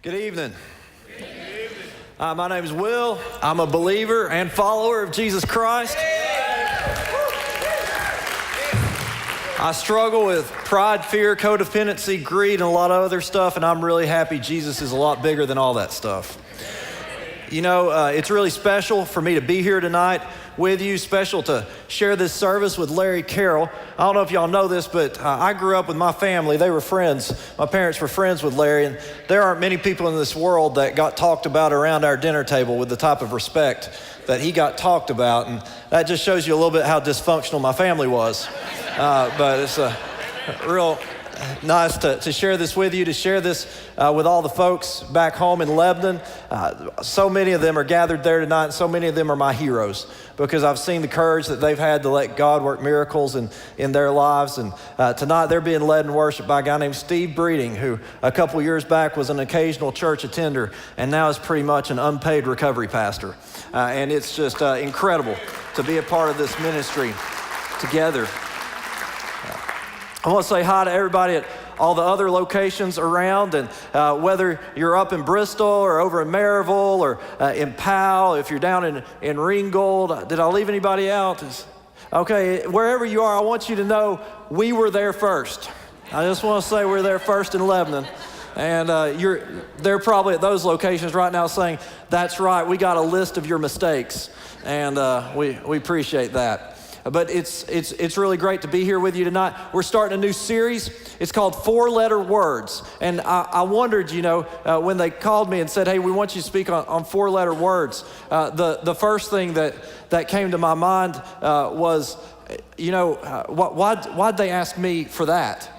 Good evening. My name is Will. I'm a believer and follower of Jesus Christ. I struggle with pride, fear, codependency, greed, and a lot of other stuff, and I'm really happy Jesus is a lot bigger than all that stuff. You know, it's really special for me to be here tonight with you, special to share this service with Larry Carroll. I don't know if y'all know this, but I grew up with my family. They were friends. My parents were friends with Larry, and there aren't many people in this world that got talked about around our dinner table with the type of respect that he got talked about, and that just shows you a little bit how dysfunctional my family was. But it's real nice to share this with you, to share this with all the folks back home in Lebanon. So many of them are gathered there tonight, and so many of them are my heroes because I've seen the courage that they've had to let God work miracles in their lives. And tonight they're being led in worship by a guy named Steve Breeding, who a couple years back was an occasional church attender and now is pretty much an unpaid recovery pastor. And it's just incredible to be a part of this ministry together. I want to say hi to everybody at all the other locations around, and whether you're up in Bristol or over in Maryville or in Powell, if you're down in Ringgold. Did I leave anybody out? Okay, wherever you are, I want you to know we were there first. I just want to say we're there first in Lebanon. And they're probably at those locations right now saying, that's right, we got a list of your mistakes. And we appreciate that. But it's really great to be here with you tonight. We're starting a new series. It's called 4-Letter Words. And I wondered, when they called me and said, hey, we want you to speak on 4-letter words, the first thing that came to my mind was, why'd they ask me for that?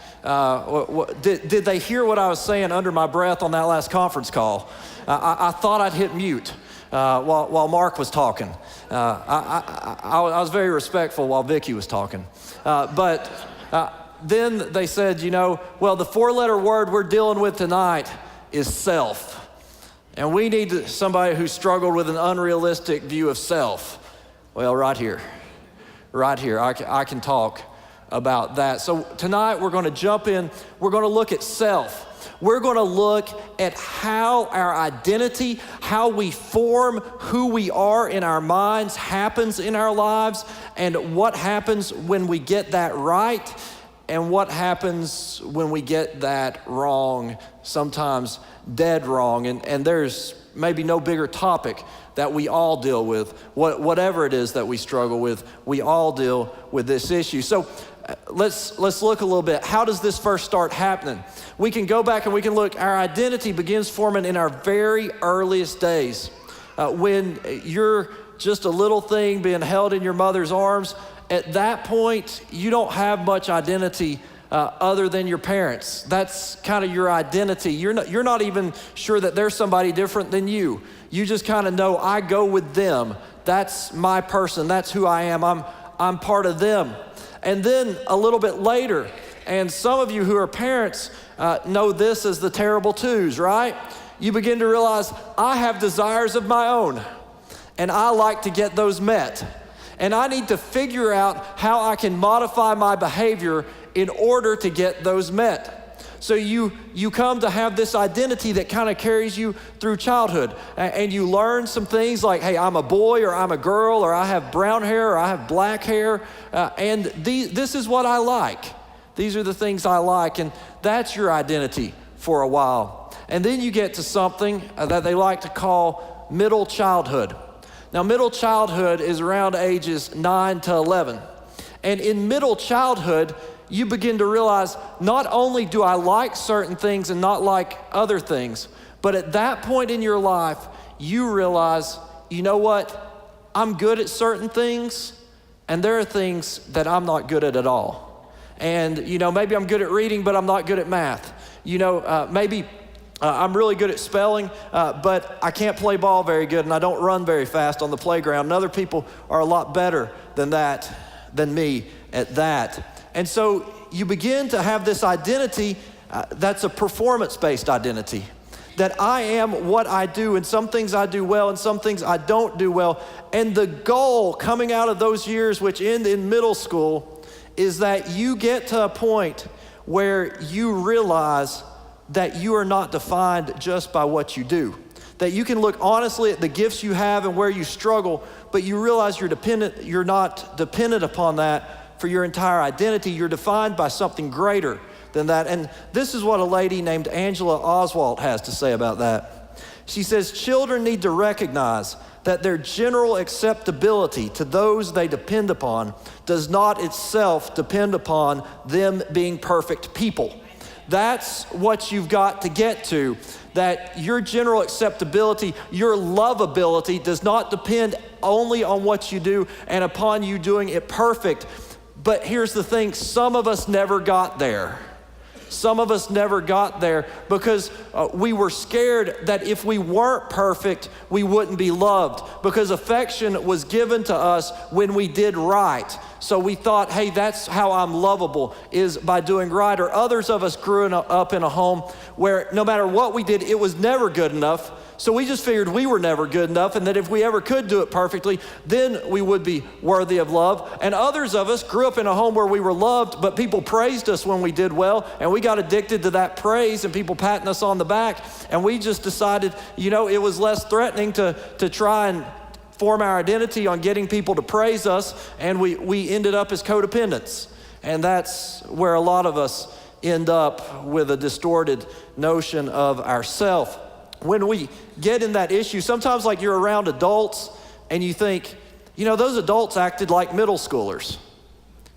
Did they hear what I was saying under my breath on that last conference call? I thought I'd hit mute while Mark was talking. I was very respectful while Vicky was talking. But then they said, the 4-letter word we're dealing with tonight is self. And we need somebody who struggled with an unrealistic view of self. Well, right here, I can talk about that. So tonight we're going to jump in. We're going to look at self. We're going to look at how our identity, how we form who we are in our minds happens in our lives, and what happens when we get that right, and what happens when we get that wrong, sometimes dead wrong. And there's maybe no bigger topic that we all deal with. Whatever it is that we struggle with, we all deal with this issue. So let's look a little bit. How does this first start happening? We can go back and we can look. Our identity begins forming in our very earliest days. When you're just a little thing being held in your mother's arms, at that point, you don't have much identity other than your parents. That's kind of your identity. You're not even sure that there's somebody different than you. You just kind of know, I go with them. That's my person. That's who I am. I'm part of them. And then a little bit later, and some of you who are parents know this as the terrible twos, right? You begin to realize, I have desires of my own, and I like to get those met. And I need to figure out how I can modify my behavior in order to get those met. So you come to have this identity that kind of carries you through childhood, and you learn some things like, hey, I'm a boy, or I'm a girl, or I have brown hair, or I have black hair, and this is what I like. These are the things I like, and that's your identity for a while. And then you get to something that they like to call middle childhood. Now, middle childhood is around ages 9 to 11. And in middle childhood, you begin to realize, not only do I like certain things and not like other things, but at that point in your life, you realize, you know what? I'm good at certain things, and there are things that I'm not good at all. And, maybe I'm good at reading, but I'm not good at math. Maybe I'm really good at spelling, but I can't play ball very good, and I don't run very fast on the playground. And other people are a lot better than me at that. And so you begin to have this identity that's a performance-based identity, that I am what I do, and some things I do well, and some things I don't do well. And the goal coming out of those years, which end in middle school, is that you get to a point where you realize that you are not defined just by what you do. That you can look honestly at the gifts you have and where you struggle, but you realize you're not dependent upon that for your entire identity. You're defined by something greater than that. And this is what a lady named Angela Oswalt has to say about that. She says, children need to recognize that their general acceptability to those they depend upon does not itself depend upon them being perfect people. That's what you've got to get to, that your general acceptability, your lovability does not depend only on what you do and upon you doing it perfect. But here's the thing, some of us never got there. Some of us never got there because we were scared that if we weren't perfect, we wouldn't be loved, because affection was given to us when we did right. So we thought, hey, that's how I'm lovable, is by doing right. Or others of us grew up in a home where no matter what we did, it was never good enough. So we just figured we were never good enough, and that if we ever could do it perfectly, then we would be worthy of love. And others of us grew up in a home where we were loved, but people praised us when we did well, and we got addicted to that praise and people patting us on the back, and we just decided, it was less threatening to try and form our identity on getting people to praise us, and we ended up as codependents. And that's where a lot of us end up, with a distorted notion of ourself. When we get in that issue, sometimes like you're around adults and you think, those adults acted like middle schoolers.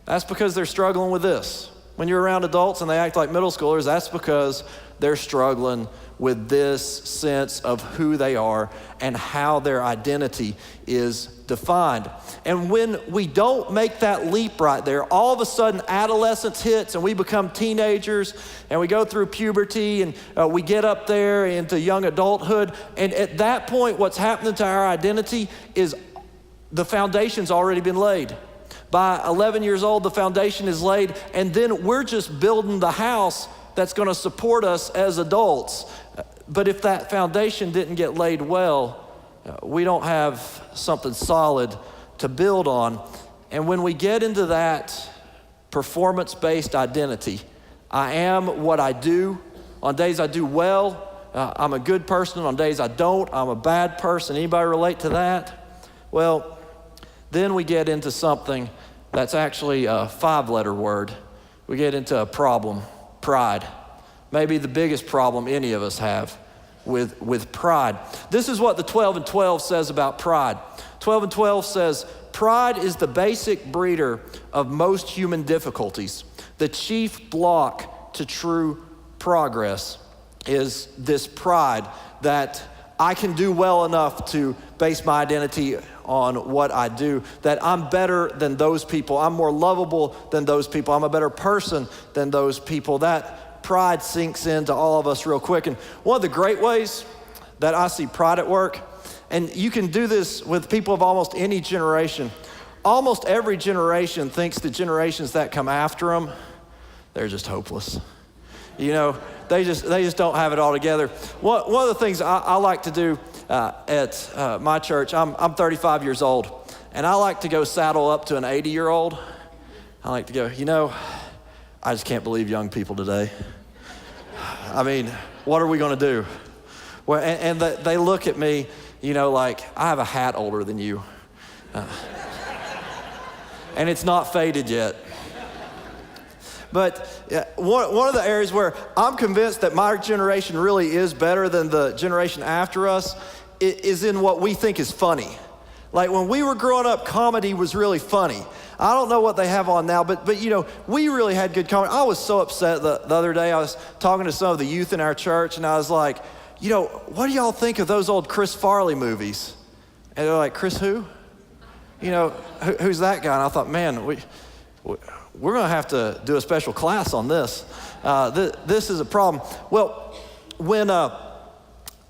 That's because they're struggling with this. When you're around adults and they act like middle schoolers, that's because they're struggling with this sense of who they are and how their identity is defined. And when we don't make that leap right there, all of a sudden adolescence hits and we become teenagers and we go through puberty and we get up there into young adulthood. And at that point, what's happening to our identity is the foundation's already been laid. By 11 years old, the foundation is laid, and then we're just building the house that's going to support us as adults. But if that foundation didn't get laid well, we don't have something solid to build on. And when we get into that performance-based identity, I am what I do. On days I do well, I'm a good person. On days I don't, I'm a bad person. Anybody relate to that? Well, then we get into something that's actually a 5-letter word. We get into a problem, pride. Maybe the biggest problem any of us have with pride. This is what the 12 and 12 says about pride. 12 and 12 says, pride is the basic breeder of most human difficulties. The chief block to true progress is this pride that I can do well enough to base my identity on what I do, that I'm better than those people, I'm more lovable than those people, I'm a better person than those people. That pride sinks into all of us real quick. And one of the great ways that I see pride at work, and you can do this with people of almost any generation. Almost every generation thinks the generations that come after them, they're just hopeless. They just don't have it all together. One of the things I like to do at my church, I'm 35 years old, and I like to go saddle up to an 80-year-old. I like to go, I just can't believe young people today. I mean, what are we going to do? Well, and they look at me, like I have a hat older than you. And it's not faded yet. But one of the areas where I'm convinced that my generation really is better than the generation after us is in what we think is funny. Like when we were growing up, comedy was really funny. I don't know what they have on now, but we really had good comedy. I was so upset the other day. I was talking to some of the youth in our church, and I was like, what do y'all think of those old Chris Farley movies? And they're like, Chris who? Who's that guy? And I thought, man, we're going to have to do a special class on this. This is a problem. Well, when I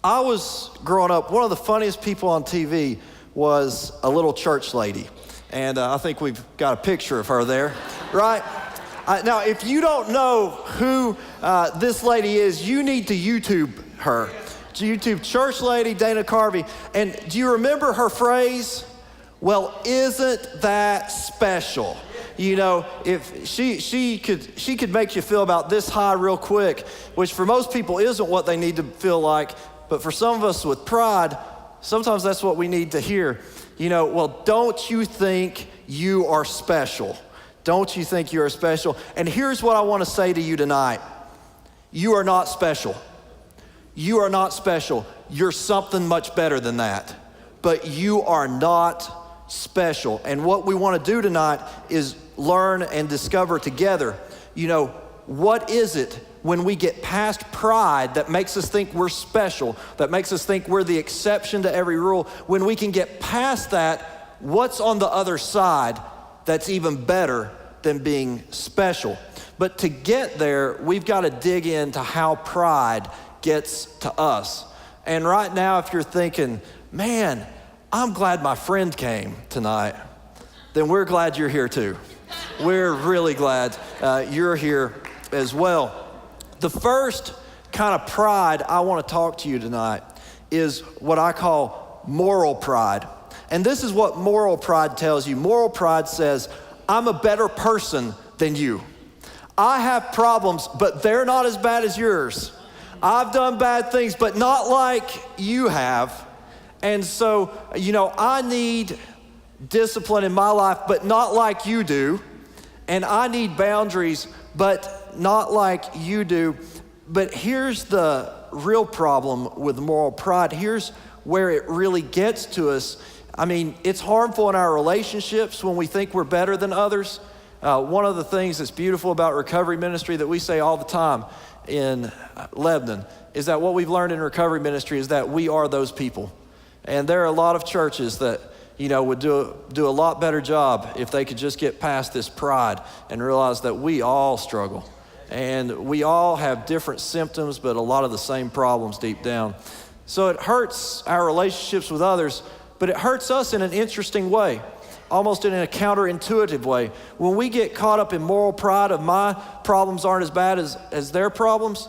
was growing up, one of the funniest people on TV was a little church lady. And I think we've got a picture of her there, right? Now, if you don't know who this lady is, you need to YouTube her. YouTube church lady Dana Carvey. And do you remember her phrase? Well, isn't that special? if she could make you feel about this high real quick, which for most people isn't what they need to feel like, but for some of us with pride, sometimes that's what we need to hear. Well, don't you think you are special? Don't you think you are special? And here's what I want to say to you tonight. You are not special. You are not special. You're something much better than that. But you are not special. And what we want to do tonight is learn and discover together, what is it when we get past pride that makes us think we're special, that makes us think we're the exception to every rule. When we can get past that, what's on the other side that's even better than being special? But to get there, we've got to dig into how pride gets to us. And right now, if you're thinking, man, I'm glad my friend came tonight, then we're glad you're here too. We're really glad you're here as well. The first kind of pride I want to talk to you tonight is what I call moral pride. And this is what moral pride tells you. Moral pride says, I'm a better person than you. I have problems, but they're not as bad as yours. I've done bad things, but not like you have. And so, I need discipline in my life, but not like you do. And I need boundaries, but not like you do. But here's the real problem with moral pride. Here's where it really gets to us. It's harmful in our relationships when we think we're better than others. One of the things that's beautiful about recovery ministry that we say all the time in Lebanon is that what we've learned in recovery ministry is that we are those people. And there are a lot of churches that would do a lot better job if they could just get past this pride and realize that we all struggle. And we all have different symptoms, but a lot of the same problems deep down. So it hurts our relationships with others, but it hurts us in an interesting way, almost in a counterintuitive way. When we get caught up in moral pride of my problems aren't as bad as their problems,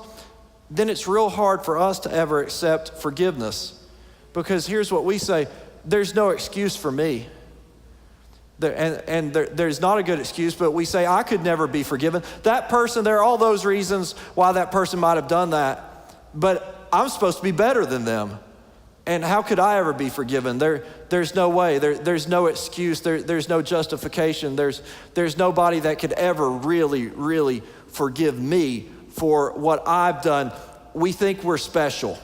then it's real hard for us to ever accept forgiveness. Because here's what we say, there's no excuse for me. There's not a good excuse, but we say, I could never be forgiven. That person, there are all those reasons why that person might have done that, but I'm supposed to be better than them. And how could I ever be forgiven? There's no way. There's no excuse. There's no justification. There's nobody that could ever really, really forgive me for what I've done. We think we're special.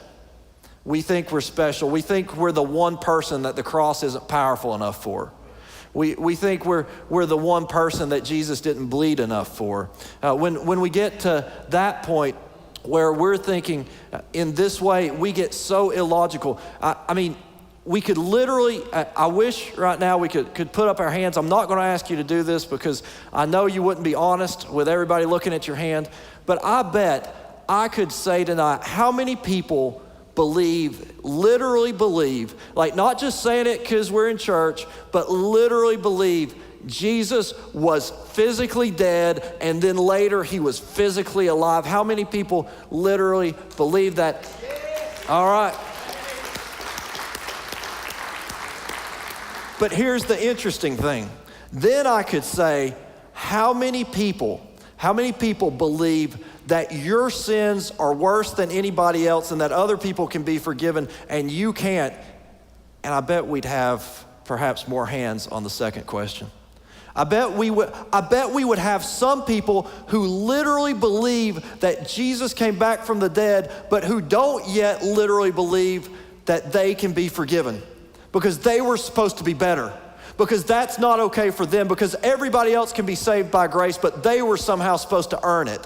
We think we're special. We think we're the one person that the cross isn't powerful enough for. We think we're the one person that Jesus didn't bleed enough for. When we get to that point where we're thinking in this way, we get so illogical. We could literally, I wish right now we could put up our hands. I'm not going to ask you to do this because I know you wouldn't be honest with everybody looking at your hand, but I bet I could say tonight, how many people literally believe, like not just saying it because we're in church, but literally believe Jesus was physically dead and then later he was physically alive? How many people literally believe that? All right. But here's the interesting thing. Then I could say, how many people believe that your sins are worse than anybody else and that other people can be forgiven and you can't? And I bet we'd have perhaps more hands on the second question. I bet we would have some people who literally believe that Jesus came back from the dead, but who don't yet literally believe that they can be forgiven because they were supposed to be better, because that's not okay for them, because everybody else can be saved by grace, but they were somehow supposed to earn it.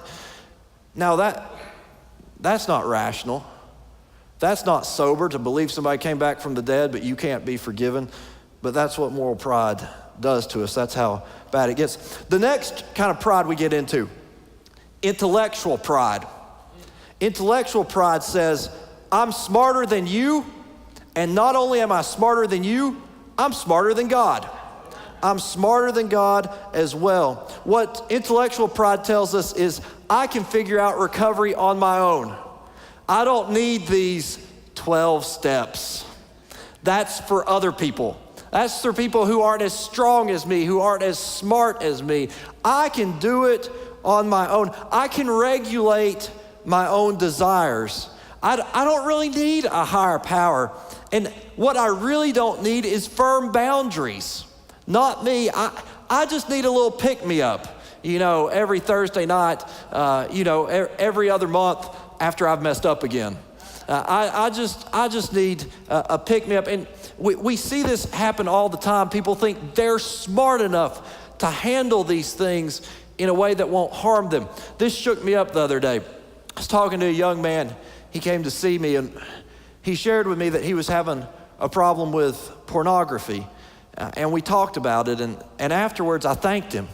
Now that's not rational. That's not sober to believe somebody came back from the dead, but you can't be forgiven. But that's what moral pride does to us. That's how bad it gets. The next kind of pride we get into, intellectual pride. Intellectual pride says, I'm smarter than you, and not only am I smarter than you, I'm smarter than God. I'm smarter than God as well. What intellectual pride tells us is, I can figure out recovery on my own. I don't need these 12 steps. That's for other people. That's through people who aren't as strong as me, who aren't as smart as me. I can do it on my own. I can regulate my own desires. I don't really need a higher power. And what I really don't need is firm boundaries. Not me. I just need a little pick-me-up, every Thursday night, every other month after I've messed up again. I just need a pick-me-up. And we see this happen all the time. People think they're smart enough to handle these things in a way that won't harm them. This shook me up the other day. I was talking to a young man. He came to see me, and he shared with me that he was having a problem with pornography. And we talked about it, and afterwards I thanked him.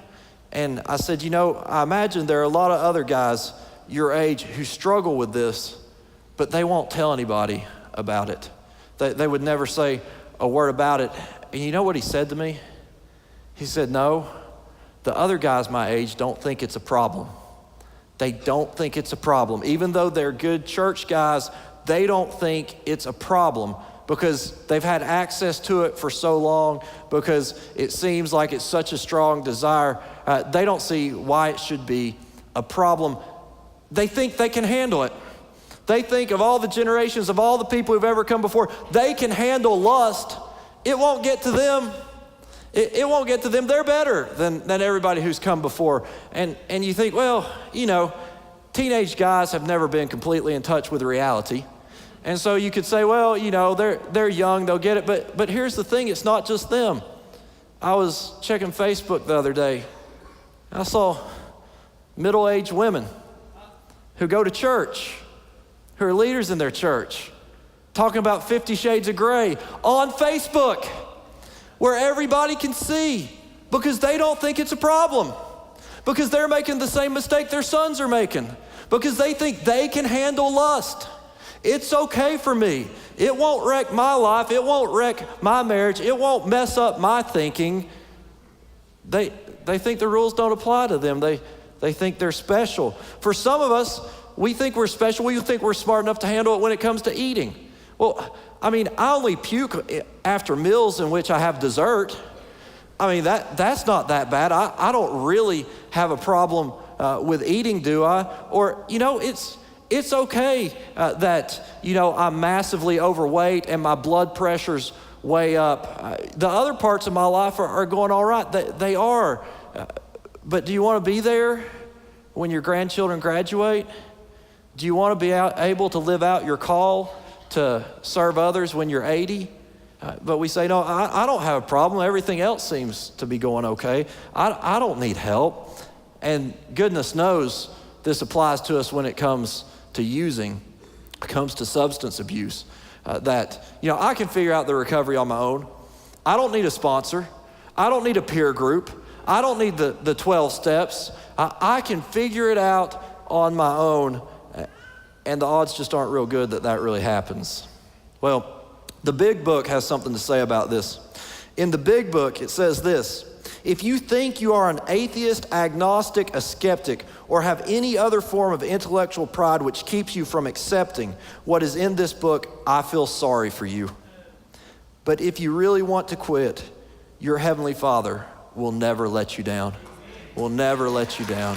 And I said, I imagine there are a lot of other guys your age who struggle with this, but they won't tell anybody about it. They would never say a word about it. And you know what he said to me? He said, no, the other guys my age don't think it's a problem. They don't think it's a problem. Even though they're good church guys, they don't think it's a problem because they've had access to it for so long, because it seems like it's such a strong desire. They don't see why it should be a problem. They think they can handle it. They think of all the generations, of all the people who've ever come before, they can handle lust. It won't get to them. It won't get to them. They're better than everybody who's come before. And you think, well, teenage guys have never been completely in touch with reality. And so you could say, well, they're young, they'll get it. But here's the thing, it's not just them. I was checking Facebook the other day. I saw middle-aged women who go to church, who are leaders in their church, talking about 50 Shades of Grey on Facebook, where everybody can see, because they don't think it's a problem, because they're making the same mistake their sons are making, because they think they can handle lust. It's okay for me. It won't wreck my life. It won't wreck my marriage. It won't mess up my thinking. They think the rules don't apply to them. They think they're special. For some of us, we think we're special. We think we're smart enough to handle it when it comes to eating. Well, I only puke after meals in which I have dessert. That's not that bad. I don't really have a problem with eating, do I? Or, it's okay that, I'm massively overweight and my blood pressure's way up. The other parts of my life are going all right. They are. But do you want to be there when your grandchildren graduate? Do you want to be able to live out your call to serve others when you're 80? But we say, no, I don't have a problem. Everything else seems to be going okay. I don't need help. And goodness knows this applies to us when it comes to using, it comes to substance abuse. I can figure out the recovery on my own. I don't need a sponsor. I don't need a peer group. I don't need the 12 steps. I can figure it out on my own. And the odds just aren't real good that really happens. Well, the Big Book has something to say about this. In the Big Book, it says this: if you think you are an atheist, agnostic, a skeptic, or have any other form of intellectual pride which keeps you from accepting what is in this book, I feel sorry for you. But if you really want to quit, your Heavenly Father will never let you down. Will never let you down.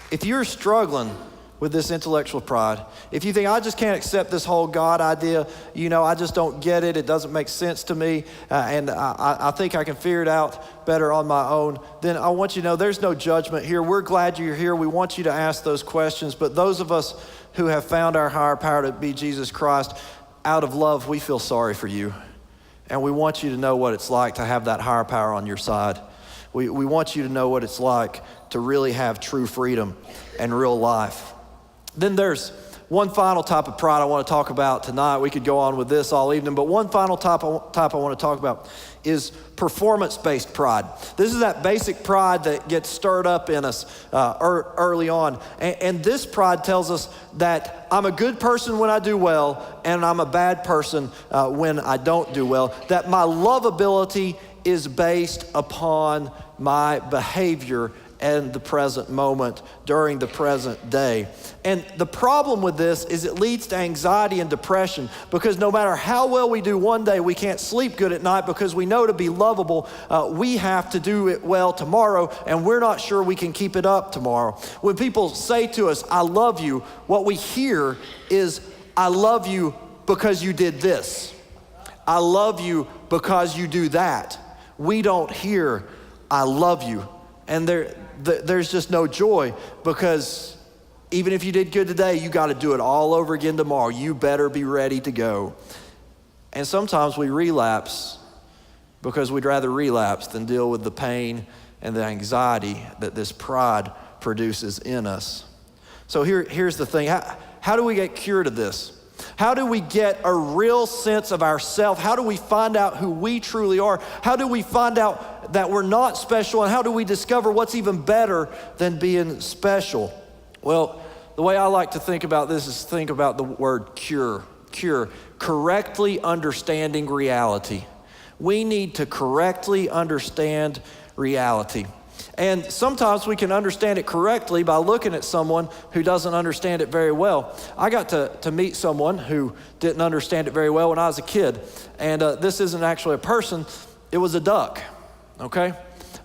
If you're struggling with this intellectual pride, if you think, I just can't accept this whole God idea, I just don't get it, it doesn't make sense to me, and I think I can figure it out better on my own, then I want you to know there's no judgment here. We're glad you're here. We want you to ask those questions, but those of us who have found our higher power to be Jesus Christ, out of love, we feel sorry for you. And we want you to know what it's like to have that higher power on your side. We want you to know what it's like to really have true freedom and real life. Then there's one final type of pride I want to talk about tonight. We could go on with this all evening, but one final type I want to talk about is performance-based pride. This is that basic pride that gets stirred up in us early on. And this pride tells us that I'm a good person when I do well, and I'm a bad person when I don't do well. That my lovability is based upon my behavior and the present moment during the present day. And the problem with this is it leads to anxiety and depression, because no matter how well we do one day, we can't sleep good at night because we know to be lovable, we have to do it well tomorrow, and we're not sure we can keep it up tomorrow. When people say to us, I love you, what we hear is, I love you because you did this. I love you because you do that. We don't hear, I love you. And there's just no joy, because even if you did good today, you got to do it all over again tomorrow. You better be ready to go. And sometimes we relapse because we'd rather relapse than deal with the pain and the anxiety that this pride produces in us. So here's the thing. How do we get cured of this? How do we get a real sense of ourself? How do we find out who we truly are? How do we find out that we're not special? And how do we discover what's even better than being special? Well, the way I like to think about this is think about the word cure. Cure, correctly understanding reality. We need to correctly understand reality. And sometimes we can understand it correctly by looking at someone who doesn't understand it very well. I got to meet someone who didn't understand it very well when I was a kid. And this isn't actually a person, it was a duck, okay?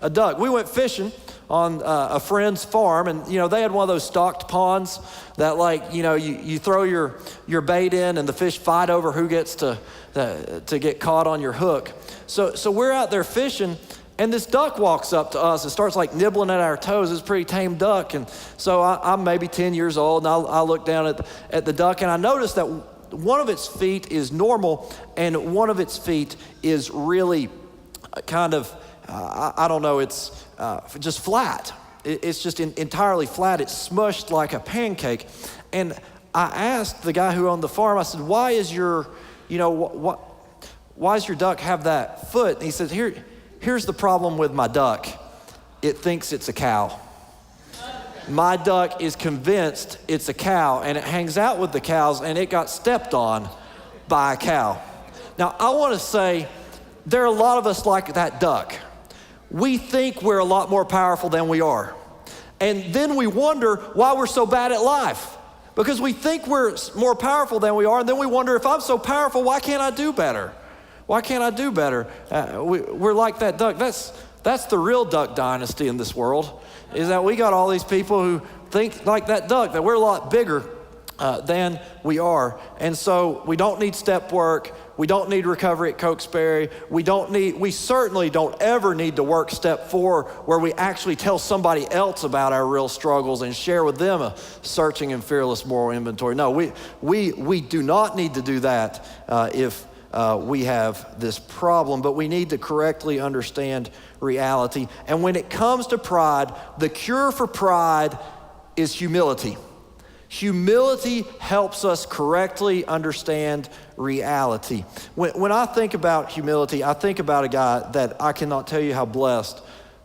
A duck. We went fishing on a friend's farm, and they had one of those stocked ponds that you throw your bait in and the fish fight over who gets to get caught on your hook. So we're out there fishing, and this duck walks up to us and starts nibbling at our toes. It's a pretty tame duck. And so I'm maybe 10 years old, and I look down at the duck, and I notice that one of its feet is normal and one of its feet is really kind of, I don't know, it's just flat. It's just entirely flat. It's smushed like a pancake. And I asked the guy who owned the farm, I said, why is your duck have that foot? And he said, here's the problem with my duck. It thinks it's a cow. My duck is convinced it's a cow, and it hangs out with the cows, and it got stepped on by a cow. Now, I want to say there are a lot of us like that duck. We think we're a lot more powerful than we are. And then we wonder why we're so bad at life, because we think we're more powerful than we are, and then we wonder, if I'm so powerful, why can't I do better? Why can't I do better? We're like that duck. That's the real duck dynasty in this world, is that we got all these people who think like that duck, that we're a lot bigger than we are. And so we don't need step work. We don't need recovery at Cokesbury. We certainly don't ever need to work step 4, where we actually tell somebody else about our real struggles and share with them a searching and fearless moral inventory. No, we do not need to do that if we have this problem, but we need to correctly understand reality. And when it comes to pride, the cure for pride is humility. Humility helps us correctly understand reality. When I think about humility, I think about a guy that I cannot tell you how blessed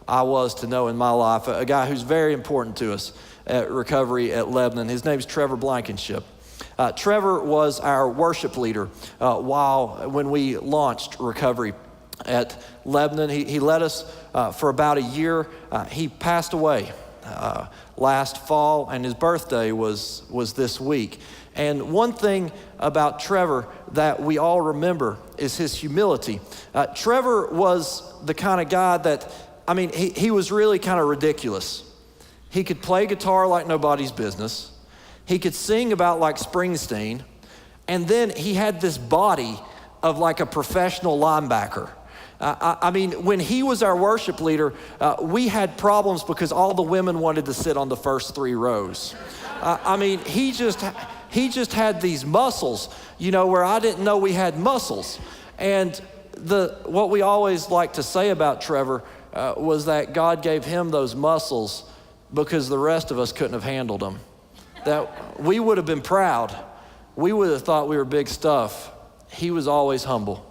I was to know in my life, a guy who's very important to us at Recovery at Lebanon. His name's Trevor Blankenship. Trevor was our worship leader when we launched Recovery at Lebanon. He led us for about a year. He passed away last fall, and his birthday was this week. And one thing about Trevor that we all remember is his humility. Trevor was the kind of guy that, he was really kind of ridiculous. He could play guitar like nobody's business. He could sing about like Springsteen. And then he had this body of like a professional linebacker. When he was our worship leader, we had problems because all the women wanted to sit on the first 3 rows. He just had these muscles, where I didn't know we had muscles. And what we always like to say about Trevor was that God gave him those muscles because the rest of us couldn't have handled them. That we would have been proud. We would have thought we were big stuff. He was always humble.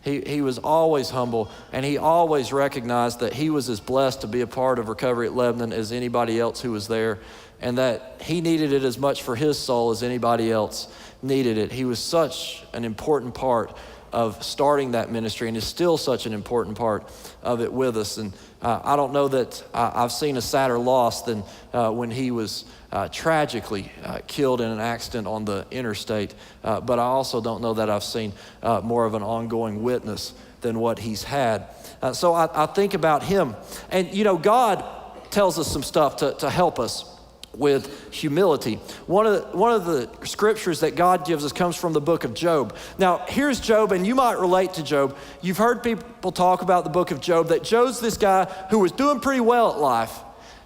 He was always humble, and he always recognized that he was as blessed to be a part of Recovery at Lebanon as anybody else who was there, and that he needed it as much for his soul as anybody else needed it. He was such an important part of starting that ministry and is still such an important part of it with us. And I don't know that I've seen a sadder loss than when he was tragically killed in an accident on the interstate. But I also don't know that I've seen more of an ongoing witness than what he's had. So I think about him. And, God tells us some stuff to help us with humility. One of the scriptures that God gives us comes from the book of Job. Now, here's Job, and you might relate to Job. You've heard people talk about the book of Job, that Job's this guy who was doing pretty well at life.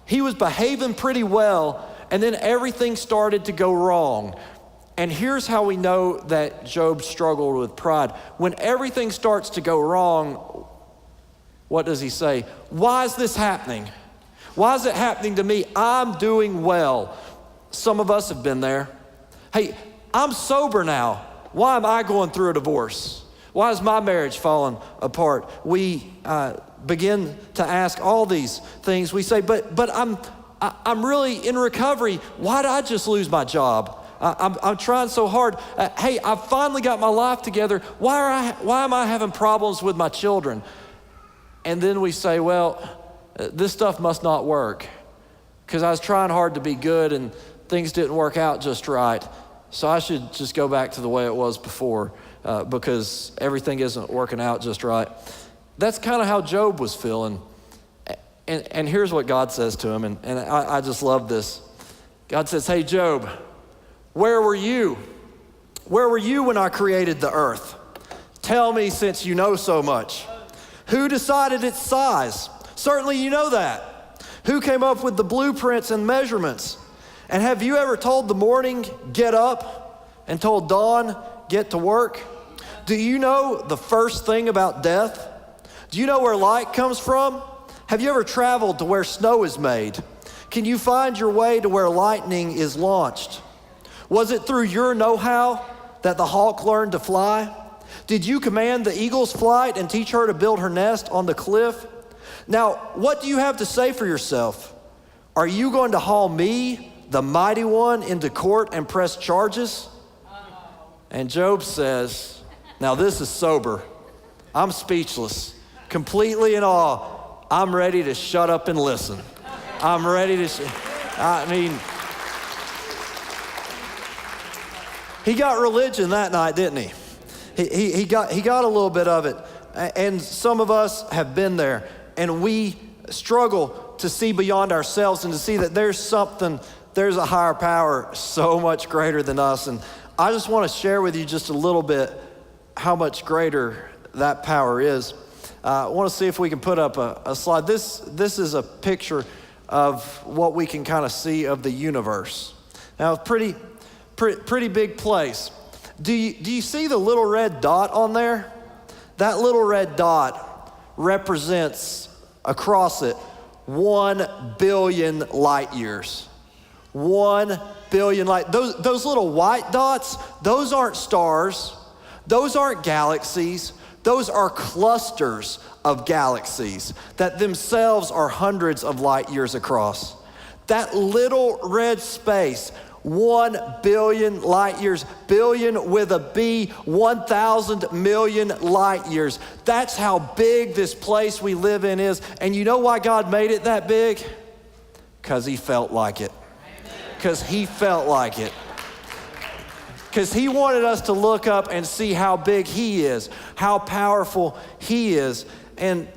He was behaving pretty well, and then everything started to go wrong. And here's how we know that Job struggled with pride. When everything starts to go wrong, what does he say? Why is this happening? Why is it happening to me? I'm doing well. Some of us have been there. Hey, I'm sober now. Why am I going through a divorce? Why is my marriage falling apart? We begin to ask all these things. We say, but I'm really in recovery. Why did I just lose my job? I'm trying so hard. Hey, I've finally got my life together. Why am I having problems with my children? And then we say, well, this stuff must not work because I was trying hard to be good and things didn't work out just right. So I should just go back to the way it was before because everything isn't working out just right. That's kind of how Job was feeling. And here's what God says to him, and I just love this. God says, hey, Job, where were you? Where were you when I created the earth? Tell me, since you know so much. Who decided its size? Certainly you know that. Who came up with the blueprints and measurements? And have you ever told the morning, get up, and told dawn, get to work? Do you know the first thing about death? Do you know where light comes from? Have you ever traveled to where snow is made? Can you find your way to where lightning is launched? Was it through your know-how that the hawk learned to fly? Did you command the eagle's flight and teach her to build her nest on the cliff? Now, what do you have to say for yourself? Are you going to haul me, the mighty one, into court and press charges? And Job says, now this is sober. I'm speechless, completely in awe. I'm ready to shut up and listen. I'm ready to, he got religion that night, didn't he? He got a little bit of it. And some of us have been there. And we struggle to see beyond ourselves and to see that there's a higher power so much greater than us. And I just want to share with you just a little bit how much greater that power is. I want to see if we can put up a slide. This is a picture of what we can kind of see of the universe. Now, pretty big place. Do you see the little red dot on there? That little red dot represents across it 1 billion light years. 1 billion light. Those little white dots, those aren't stars. Those aren't galaxies. Those are clusters of galaxies that themselves are hundreds of light years across. That little red space, 1 billion light years, billion with a B, 1,000 million light years. That's how big this place we live in is. And you know why God made it that big? Because he felt like it. Because he felt like it. Because he wanted us to look up and see how big he is, how powerful he is. And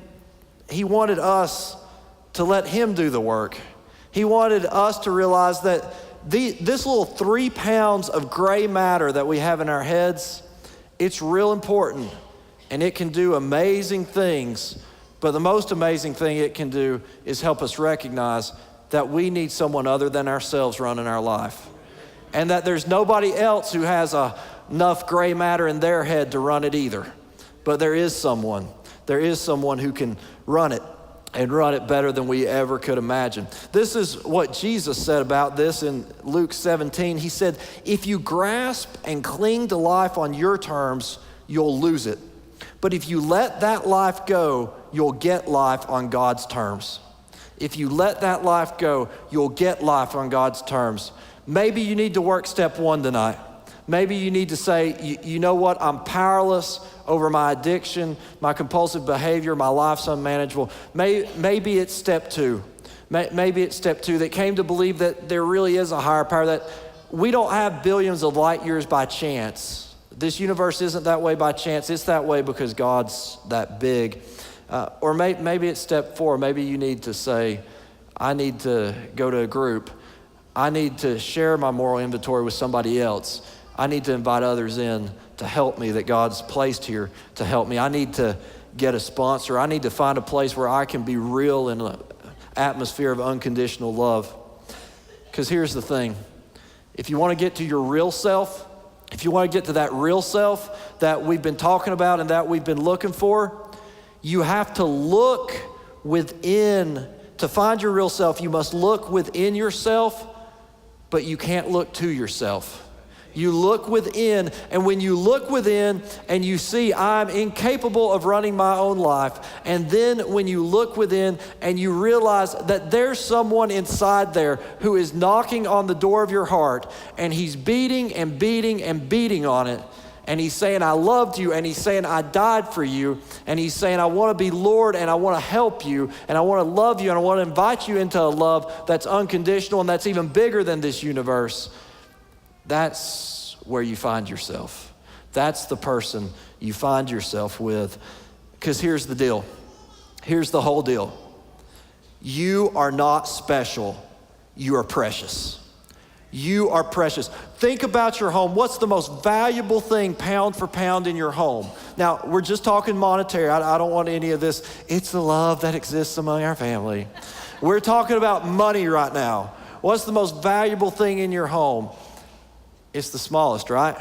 he wanted us to let him do the work. He wanted us to realize that this little 3 pounds of gray matter that we have in our heads, it's real important and it can do amazing things. But the most amazing thing it can do is help us recognize that we need someone other than ourselves running our life. And that there's nobody else who has enough gray matter in their head to run it either. But there is someone who can run it. And run it better than we ever could imagine. This is what Jesus said about this in Luke 17. He said, if you grasp and cling to life on your terms, you'll lose it. But if you let that life go, you'll get life on God's terms. If you let that life go, you'll get life on God's terms. Maybe you need to work step 1 tonight. Maybe you need to say, you know what, I'm powerless over my addiction, my compulsive behavior, my life's unmanageable. Maybe it's step two. Maybe it's step two that came to believe that there really is a higher power, that we don't have billions of light years by chance. This universe isn't that way by chance. It's that way because God's that big. Or maybe it's step four. Maybe you need to say, I need to go to a group. I need to share my moral inventory with somebody else. I need to invite others in to help me that God's placed here to help me. I need to get a sponsor. I need to find a place where I can be real in an atmosphere of unconditional love. Because here's the thing. If you want to get to your real self, if you want to get to that real self that we've been talking about and that we've been looking for, you have to look within. To find your real self, you must look within yourself, but you can't look to yourself. You look within, and when you look within and you see I'm incapable of running my own life, and then when you look within and you realize that there's someone inside there who is knocking on the door of your heart, and he's beating and beating and beating on it, and he's saying, I loved you, and he's saying, I died for you, and he's saying, I want to be Lord, and I want to help you, and I want to love you, and I want to invite you into a love that's unconditional and that's even bigger than this universe. That's where you find yourself. That's the person you find yourself with. Because here's the deal. Here's the whole deal. You are not special. You are precious. You are precious. Think about your home. What's the most valuable thing pound for pound in your home? Now, we're just talking monetary. I don't want any of this. It's the love that exists among our family. We're talking about money right now. What's the most valuable thing in your home? It's the smallest, right?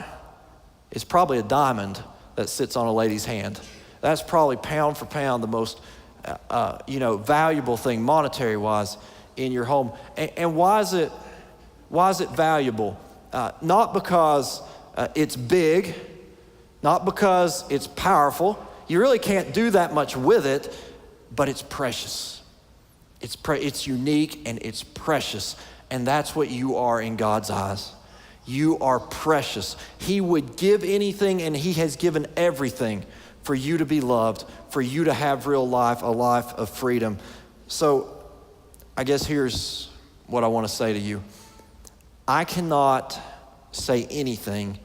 It's probably a diamond that sits on a lady's hand. That's probably pound for pound the most valuable thing monetary-wise in your home. And why is it valuable? Not because it's big, not because it's powerful. You really can't do that much with it, but it's precious. It's unique and it's precious. And that's what you are in God's eyes. You are precious. He would give anything, and he has given everything for you to be loved, for you to have real life, a life of freedom. So I guess here's what I want to say to you. I cannot say anything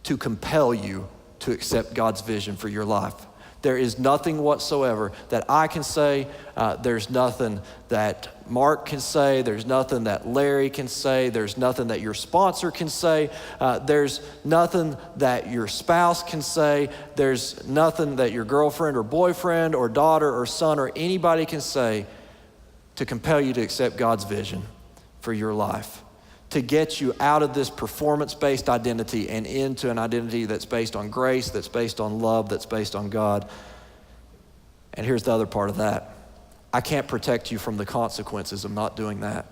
to compel you to accept God's vision for your life. There is nothing whatsoever that I can say. There's nothing that Mark can say. There's nothing that Larry can say. There's nothing that your sponsor can say. There's nothing that your spouse can say. There's nothing that your girlfriend or boyfriend or daughter or son or anybody can say to compel you to accept God's vision for your life, to get you out of this performance-based identity and into an identity that's based on grace, that's based on love, that's based on God. And here's the other part of that. I can't protect you from the consequences of not doing that.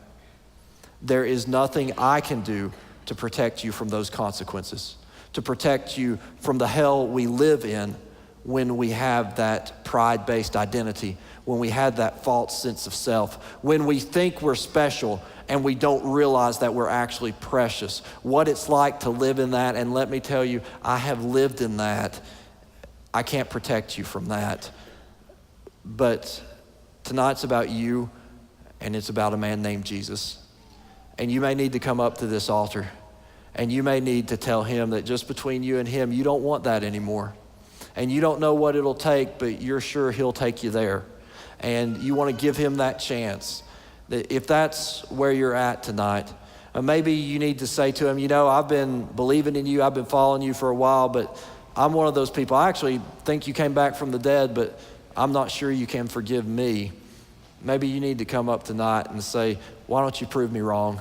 There is nothing I can do to protect you from those consequences, to protect you from the hell we live in when we have that pride-based identity, when we have that false sense of self, when we think we're special and we don't realize that we're actually precious. What it's like to live in that, and let me tell you, I have lived in that. I can't protect you from that. But tonight's about you, and it's about a man named Jesus. And you may need to come up to this altar, and you may need to tell him that just between you and him, you don't want that anymore. And you don't know what it'll take, but you're sure he'll take you there. And you want to give him that chance. If that's where you're at tonight, maybe you need to say to him, I've been believing in you, I've been following you for a while, but I'm one of those people. I actually think you came back from the dead, but I'm not sure you can forgive me. Maybe you need to come up tonight and say, why don't you prove me wrong?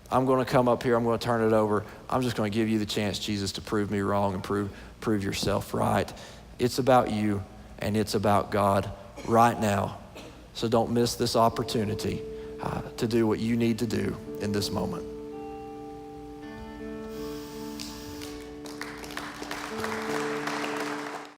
I'm going to come up here, I'm going to turn it over. I'm just going to give you the chance, Jesus, to prove me wrong and prove yourself right. It's about you and it's about God right now. So don't miss this opportunity to do what you need to do in this moment.